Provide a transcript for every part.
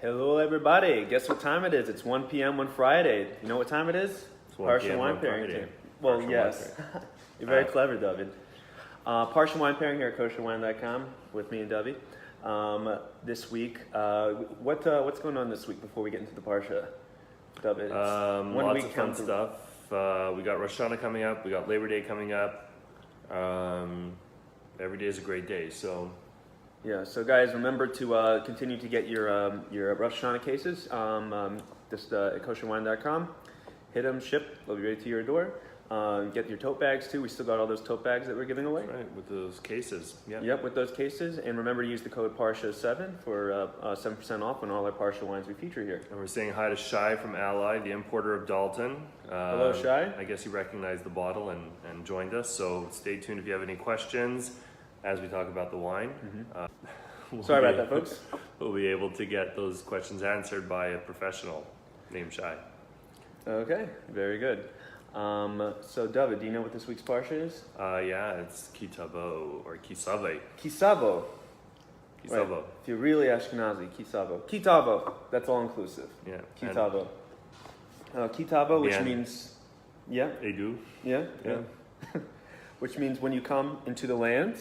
Hello, everybody. Guess what time it is? It's 1 p.m. on Friday. You know what time it is? It's 1 Parsha p.m. wine on pairing Friday. time. Well, Parsha yes. wine You're very clever, David. Parsha wine pairing here at Kosherwine.com with me and Dubby. This week, what's going on this week before we get into the Parsha? David, lots of fun stuff. We got Rosh Hashanah coming up. We got Labor Day coming up. Every day is a great day. So. Yeah, so guys, remember to continue to get your Rosh Hashanah cases just at Kosherwine.com. Hit them, ship, they'll be right to your door. Get your tote bags too. We still got all those tote bags that we're giving away. That's right, with those cases. Yep, with those cases. And remember to use the code Parsha7 for 7% off on all our Parsha wines we feature here. And we're saying hi to Shai from Ally, the importer of Dalton. Hello, Shai. I guess he recognized the bottle and joined us. So stay tuned if you have any questions as we talk about the wine. Sorry about that, folks. We'll be able to get those questions answered by a professional named Shai. Okay, very good. So, David, do you know what this week's Parsha is? Yeah, it's Tavo or Kisave. Kisavo. Kisavo. Right. If you're really Ashkenazi, Kisavo. Kitavo. That's all inclusive. Yeah. Kitavo. Kitavo, which means, yeah. Edu. Yeah. Which means when you come into the land,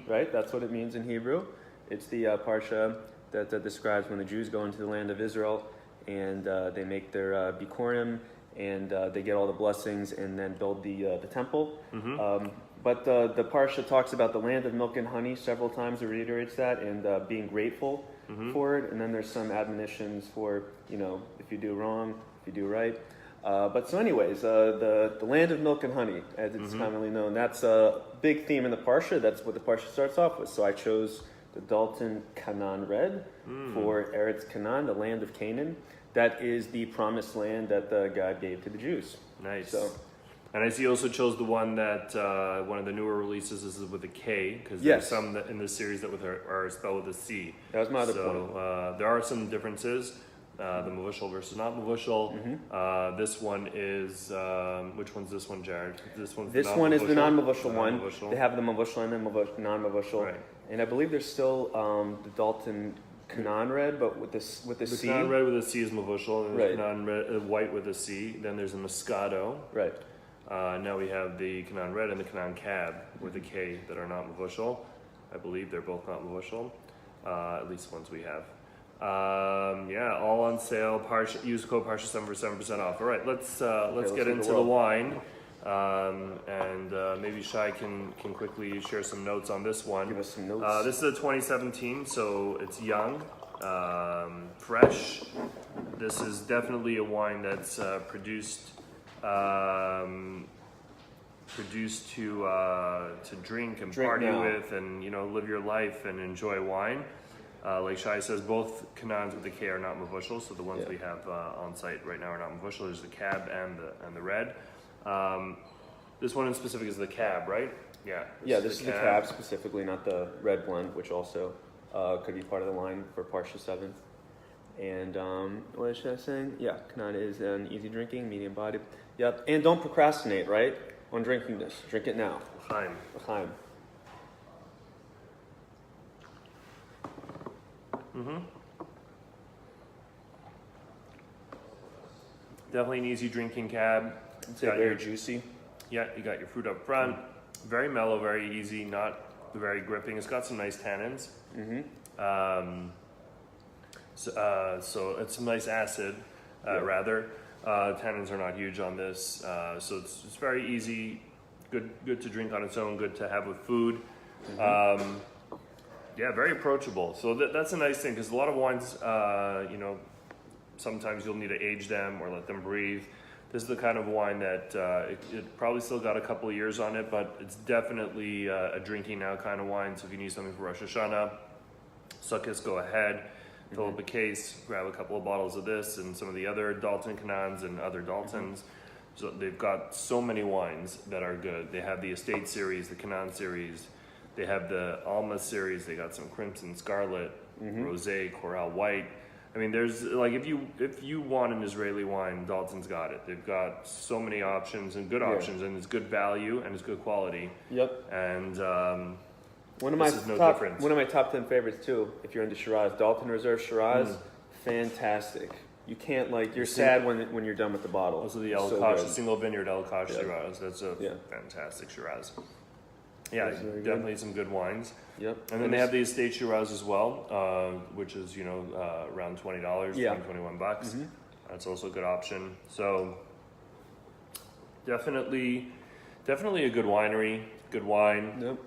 right? That's what it means in Hebrew. It's the Parsha that describes when the Jews go into the land of Israel and they make their Bikurim and they get all the blessings and then build the temple. But the Parsha talks about the land of milk and honey several times. It reiterates that and being grateful for it. And then there's some admonitions for, if you do wrong, if you do right. But so anyways, the land of milk and honey, as it's commonly known, that's a big theme in the Parsha. That's what the Parsha starts off with. So I chose the Dalton Kna'an red for Eretz Canaan, the land of Canaan. That is the promised land that God gave to the Jews. Nice. So, and I see you also chose the one that one of the newer releases is with a K, because there's some in this series that are spelled with a C. That was my other point. So there are some differences. The Mavushal versus not Mavushal. This one is, which one's this one, Jared? This one is the non-Mavushal one. Non-Mavushal. They have the Mavushal and the non-Mavushal. Right. And I believe there's still the Dalton Kna'an red, but with the C. The Kna'an red with a C is Mavushal, and right. the Kna'an red, white with a C. Then there's a Moscato. Right. Now we have the Kna'an red and the Kna'an cab with a K that are not Mavushal. I believe they're both not Mavushal, at least ones we have. All on sale. Parsha, use code Parsha7 for 7% off. All right, let's get into the wine, and maybe Shai can quickly share some notes on this one. Give us some notes. This is a 2017, so it's young, fresh. This is definitely a wine that's produced to drink and party with, and live your life and enjoy wine. Like Shai says, both Kna'ans with the K are not Mavushal, so the ones we have on site right now are not Mavushal. There's the cab and the red. This one in specific is the cab, right? Yeah. This is the cab specifically, not the red blend, which also could be part of the line for Parsha 7. And what is I saying? Yeah, Kna'an is an easy drinking, medium bodied. Yep. And don't procrastinate, right? On drinking this. Drink it now. L'chaim. Definitely an easy drinking cab. It's very juicy. Yeah, you got your fruit up front. Very mellow, very easy, not very gripping. It's got some nice tannins. So it's some nice acid, rather. Tannins are not huge on this, so it's very easy. Good to drink on its own. Good to have with food. Very approachable. So that's a nice thing, because a lot of wines, sometimes you'll need to age them or let them breathe. This is the kind of wine that it probably still got a couple of years on it, but it's definitely a drinking now kind of wine. So if you need something for Rosh Hashanah, Sukkot, go ahead, fill up a case, grab a couple of bottles of this and some of the other Dalton Kna'ans and other Daltons. So they've got so many wines that are good. They have the Estate series, the Kna'an series. They have the Alma series. They got some Crimson Scarlet, Rosé, Coral White. I mean, there's like if you want an Israeli wine, Dalton's got it. They've got so many options and good options, and it's good value and it's good quality. Yep. And one of my top 10 favorites too. If you're into Shiraz, Dalton Reserve Shiraz, fantastic. You can't you're sad when you're done with the bottle. Also the It's El so Kosh, good. single vineyard El Kosh Yeah. Shiraz. That's a Yeah. fantastic Shiraz. Yeah, That's very good. definitely some good wines. Yep. And then they have the estate Shiraz as well, which is around $20, Yeah. 21 bucks. Mm-hmm. That's also a good option. So definitely a good winery, good wine. Yep.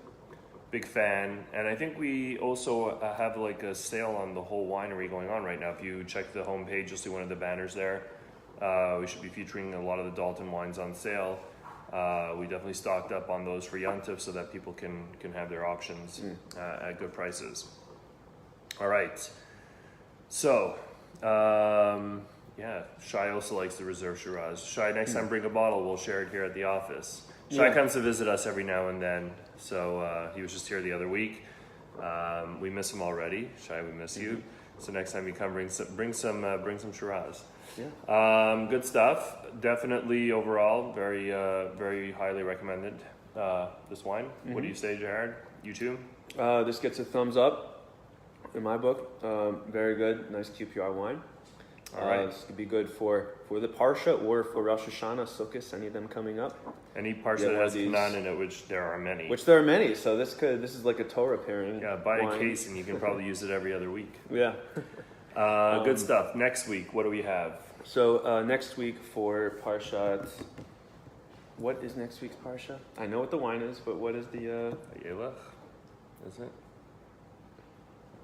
Big fan. And I think we also have like a sale on the whole winery going on right now. If you check the homepage, you'll see one of the banners there. We should be featuring a lot of the Dalton wines on sale. We definitely stocked up on those for Yontif so that people can have their options at good prices. All right. So, Shai also likes the reserve Shiraz. Shai, next time bring a bottle, we'll share it here at the office. Shai comes to visit us every now and then, so he was just here the other week. We miss him already. Shai, we miss you. So next time you come, bring some Shiraz. Yeah. Good stuff. Definitely overall, very very highly recommended. This wine. What do you say, Jared? You too? This gets a thumbs up in my book. Very good, nice QPR wine. All right. This could be good for the Parsha or for Rosh Hashanah, Sukkot, any of them coming up. Any Parsha Yeah, that one has of these. Kna'an in it, which there are many. Which there are many, so this is like a Torah pairing. Yeah, buy wine. a case and you can probably use it every other week. Yeah. Good stuff. Next week, what do we have? So next week for Parshat, what is next week's Parsha? I know what the wine is, but what is the? Vayelech, is it?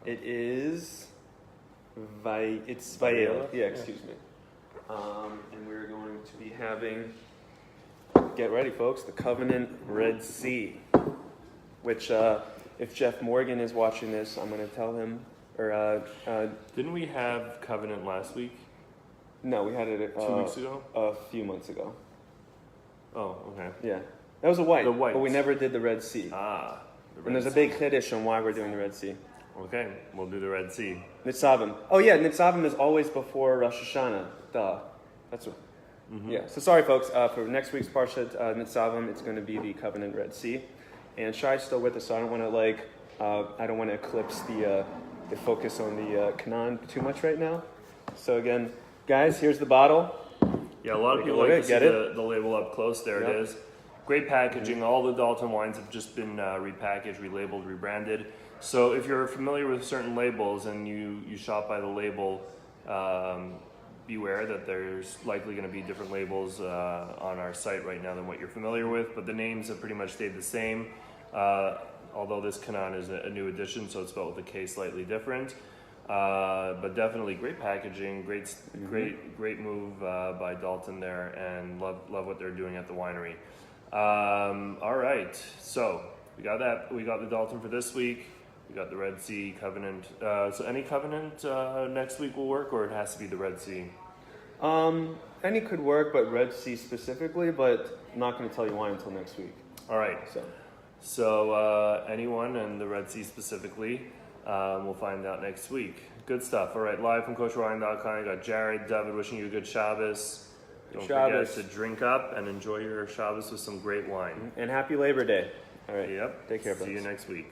It is. It's Vayelech? Vayelech. Yeah, excuse me. And we're going to be having. Get ready, folks. The Covenant Red Sea, which if Jeff Morgan is watching this, I'm going to tell him. Or Didn't we have Covenant last week? no, we had it 2 weeks ago? a few months ago. Oh, okay. Yeah, that was a white. The white. But we never did the Red Sea. Ah. the And there's a Red big chiddush on why we're doing the Red Sea. Sea. Okay, we'll do the Red Sea. Nitzavim. Oh yeah, Nitzavim is always before Rosh Hashanah. Duh. That's what. Yeah. So sorry, folks. For next week's Parshat Nitzavim, it's going to be the Covenant Red Sea, and Shai's still with us, so I don't want to I don't want to eclipse the focus on the Kna'an too much right now. So again, guys, here's the bottle. Yeah, a lot of Take a people look like at to it, see get it. the label up close. There Yep. it is. Great packaging. All the Dalton wines have just been repackaged, relabeled, rebranded. So if you're familiar with certain labels and you shop by the label, beware that there's likely going to be different labels on our site right now than what you're familiar with. But the names have pretty much stayed the same. Although this Kna'an is a new edition, so it's spelled with a K slightly different. But definitely great packaging, great move by Dalton there, and love what they're doing at the winery. All right, so we got that. We got the Dalton for this week. We got the Red Sea Covenant. So any Covenant next week will work, or it has to be the Red Sea? Any could work, but Red Sea specifically. But I'm not going to tell you why until next week. All right. So anyone and the Red Sea specifically, we'll find out next week. Good stuff. All right, live from Kosherwine.com. I got Jared, David wishing you a good Shabbos. Don't Shabbos. forget to drink up and enjoy your Shabbos with some great wine. And happy Labor Day. All right. Yep. Take care, See you folks. next week.